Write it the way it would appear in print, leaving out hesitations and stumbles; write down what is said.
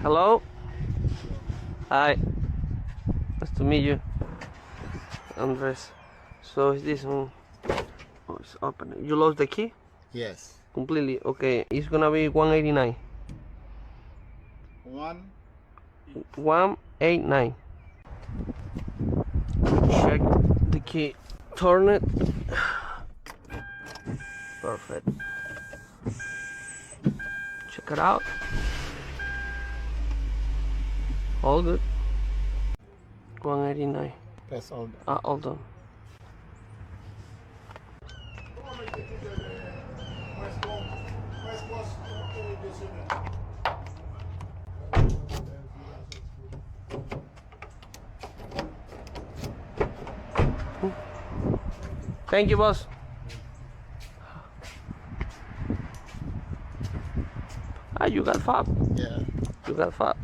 Hello? Hi. Nice to meet you. Andres. So is this one? Oh, it's open. You lost the key? Yes. Completely. Okay, it's gonna be 189. 189. Check the key. Turn it. Perfect. Check it out. All good. 189. Press all. All done. Thank you, boss. Ah, you got fob. Yeah. You got fob.